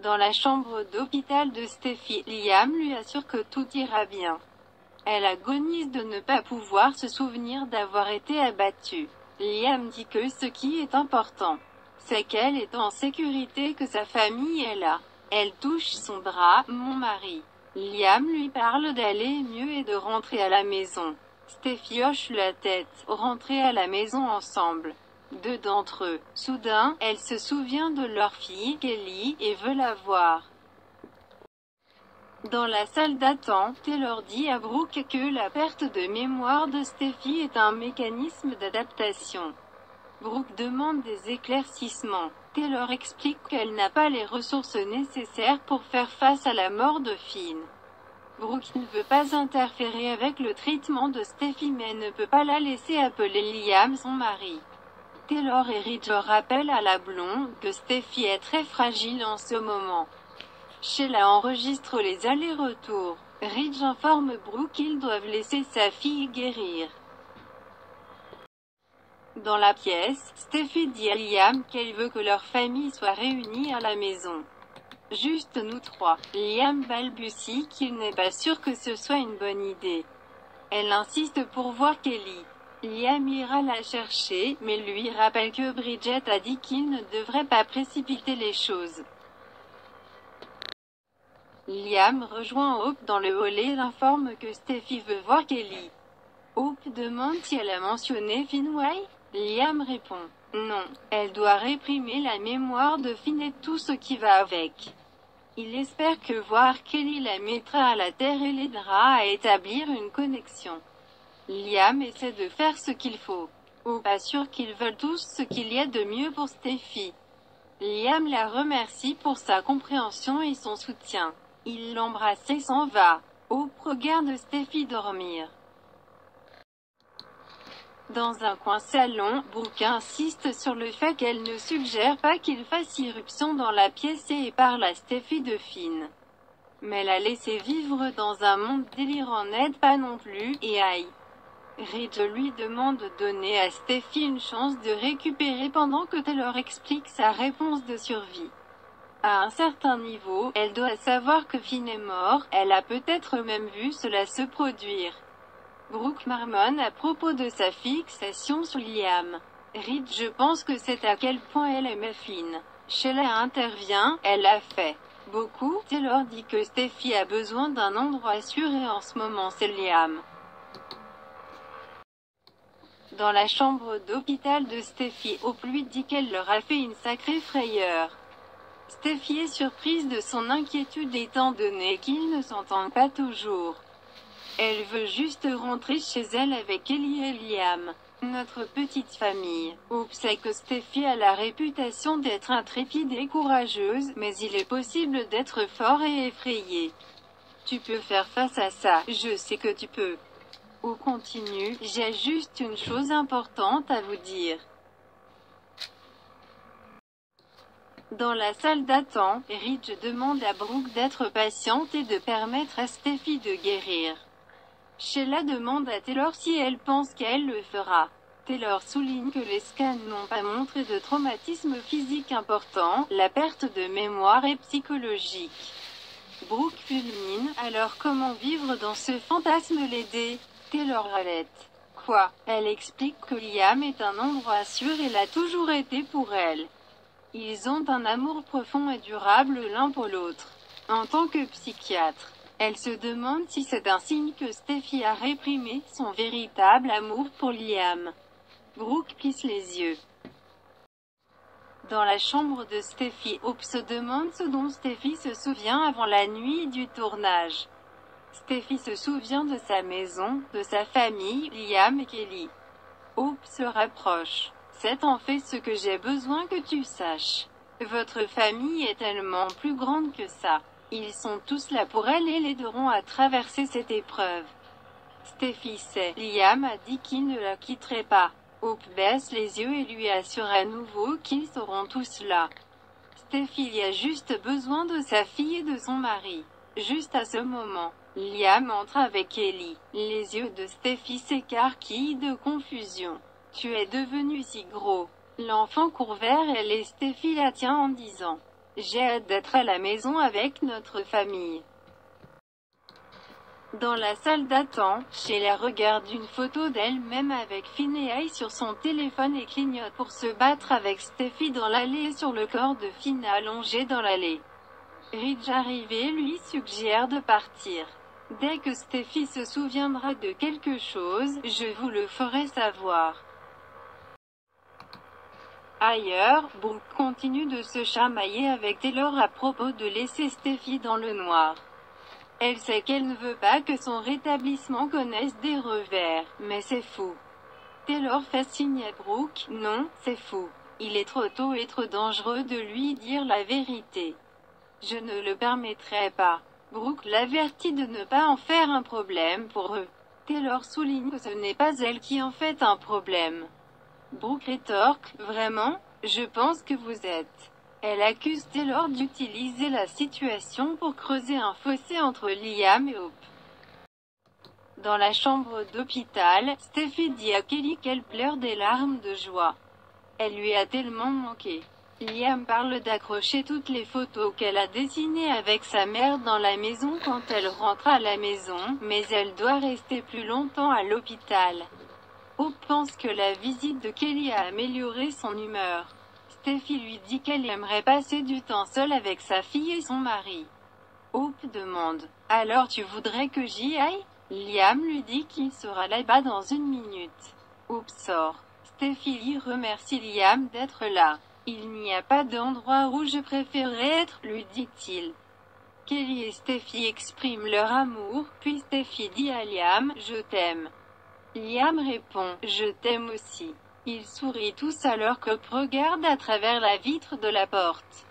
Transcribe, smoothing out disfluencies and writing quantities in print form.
Dans la chambre d'hôpital de Steffi, Liam lui assure que tout ira bien. Elle agonise de ne pas pouvoir se souvenir d'avoir été abattue. Liam dit que ce qui est important, c'est qu'elle est en sécurité, que sa famille est là. Elle touche son bras. Mon mari. Liam lui parle d'aller mieux et de rentrer à la maison. Steffi hoche la tête. Rentrer à la maison ensemble. Deux d'entre eux. Soudain, elle se souvient de leur fille, Kelly, et veut la voir. Dans la salle d'attente, Taylor dit à Brooke que la perte de mémoire de Steffi est un mécanisme d'adaptation. Brooke demande des éclaircissements. Taylor explique qu'elle n'a pas les ressources nécessaires pour faire face à la mort de Finn. Brooke ne veut pas interférer avec le traitement de Steffi mais ne peut pas la laisser appeler Liam son mari. Taylor et Ridge rappellent à la blonde que Steffi est très fragile en ce moment. Sheila enregistre les allers-retours. Ridge informe Brooke qu'ils doivent laisser sa fille guérir. Dans la pièce, Steffi dit à Liam qu'elle veut que leur famille soit réunie à la maison. Juste nous trois. Liam balbutie qu'il n'est pas sûr que ce soit une bonne idée. Elle insiste pour voir Kelly. Liam ira la chercher, mais lui rappelle que Bridget a dit qu'il ne devrait pas précipiter les choses. Liam rejoint Hope dans le hall et l'informe que Steffi veut voir Kelly. Hope demande si elle a mentionné Finway. Liam répond « Non, elle doit réprimer la mémoire de Finn et tout ce qui va avec. » Il espère que voir Kelly la mettra à la terre et l'aidera à établir une connexion. Liam essaie de faire ce qu'il faut. Hope assure qu'ils veulent tous ce qu'il y a de mieux pour Steffi. Liam la remercie pour sa compréhension et son soutien. Il l'embrasse et s'en va. Hope regarde Steffi dormir. Dans un coin salon, Brooke insiste sur le fait qu'elle ne suggère pas qu'il fasse irruption dans la pièce et parle à Steffi de Finn. Mais la laisser vivre dans un monde délirant n'aide pas non plus, et aïe. Ridge lui demande de donner à Steffi une chance de récupérer pendant que Taylor explique sa réponse de survie. À un certain niveau, elle doit savoir que Finn est mort, elle a peut-être même vu cela se produire. Brooke marmonne à propos de sa fixation sur Liam. Ridge je pense que c'est à quel point elle aimait Finn. Sheila intervient, elle a fait beaucoup. Taylor dit que Steffi a besoin d'un endroit sûr et en ce moment c'est Liam. Dans la chambre d'hôpital de Steffi, Hope lui dit qu'elle leur a fait une sacrée frayeur. Steffi est surprise de son inquiétude étant donné qu'ils ne s'entendent pas toujours. Elle veut juste rentrer chez elle avec Ellie et Liam. Notre petite famille. Hope sait que Steffi a la réputation d'être intrépide et courageuse, mais il est possible d'être fort et effrayé. Tu peux faire face à ça, je sais que tu peux. Hope continue, j'ai juste une chose importante à vous dire. Dans la salle d'attente, Ridge demande à Brooke d'être patiente et de permettre à Steffi de guérir. Sheila demande à Taylor si elle pense qu'elle le fera. Taylor souligne que les scans n'ont pas montré de traumatisme physique important, la perte de mémoire est psychologique. Brooke fulmine, alors comment vivre dans ce fantasme l'aider? Taylor râlette. Quoi? Elle explique que Liam est un endroit sûr et l'a toujours été pour elle. Ils ont un amour profond et durable l'un pour l'autre. En tant que psychiatre, elle se demande si c'est un signe que Steffi a réprimé son véritable amour pour Liam. Brooke plisse les yeux. Dans la chambre de Steffi, Hope se demande ce dont Steffi se souvient avant la nuit du tournage. Steffi se souvient de sa maison, de sa famille, Liam et Kelly. Hope se rapproche. C'est en fait ce que j'ai besoin que tu saches. Votre famille est tellement plus grande que ça. Ils sont tous là pour elle et l'aideront à traverser cette épreuve. Steffi sait. Liam a dit qu'il ne la quitterait pas. Hope baisse les yeux et lui assure à nouveau qu'ils seront tous là. Steffi y a juste besoin de sa fille et de son mari. Juste à ce moment, Liam entre avec Ellie. Les yeux de Steffi s'écarquillent de confusion. Tu es devenu si gros. L'enfant court vers elle et Steffi la tient en disant. J'ai hâte d'être à la maison avec notre famille. Dans la salle d'attente, Sheila regarde une photo d'elle-même avec Finneas sur son téléphone et clignote pour se battre avec Steffi dans l'allée sur le corps de Finn allongé dans l'allée. Ridge arrivé lui suggère de partir. Dès que Steffi se souviendra de quelque chose, je vous le ferai savoir. Ailleurs, Brooke continue de se chamailler avec Taylor à propos de laisser Steffi dans le noir. Elle sait qu'elle ne veut pas que son rétablissement connaisse des revers, mais c'est fou. Taylor fait signe à Brooke, non, c'est fou. Il est trop tôt et trop dangereux de lui dire la vérité. Je ne le permettrai pas. Brooke l'avertit de ne pas en faire un problème pour eux. Taylor souligne que ce n'est pas elle qui en fait un problème. Brooke rétorque, vraiment? Je pense que vous êtes. Elle accuse Taylor d'utiliser la situation pour creuser un fossé entre Liam et Hope. Dans la chambre d'hôpital, Steffi dit à Kelly qu'elle pleure des larmes de joie. Elle lui a tellement manqué. Liam parle d'accrocher toutes les photos qu'elle a dessinées avec sa mère dans la maison quand elle rentre à la maison, mais elle doit rester plus longtemps à l'hôpital. Hope pense que la visite de Kelly a amélioré son humeur. Steffi lui dit qu'elle aimerait passer du temps seule avec sa fille et son mari. Hope demande, « Alors tu voudrais que j'y aille ?» Liam lui dit qu'il sera là-bas dans une minute. Hope sort. Steffi remercie Liam d'être là. Il n'y a pas d'endroit où je préférerais être, lui dit-il. Kelly et Steffi expriment leur amour, puis Steffi dit à Liam, je t'aime. Liam répond, je t'aime aussi. Ils sourient tous alors qu'Hope regarde à travers la vitre de la porte.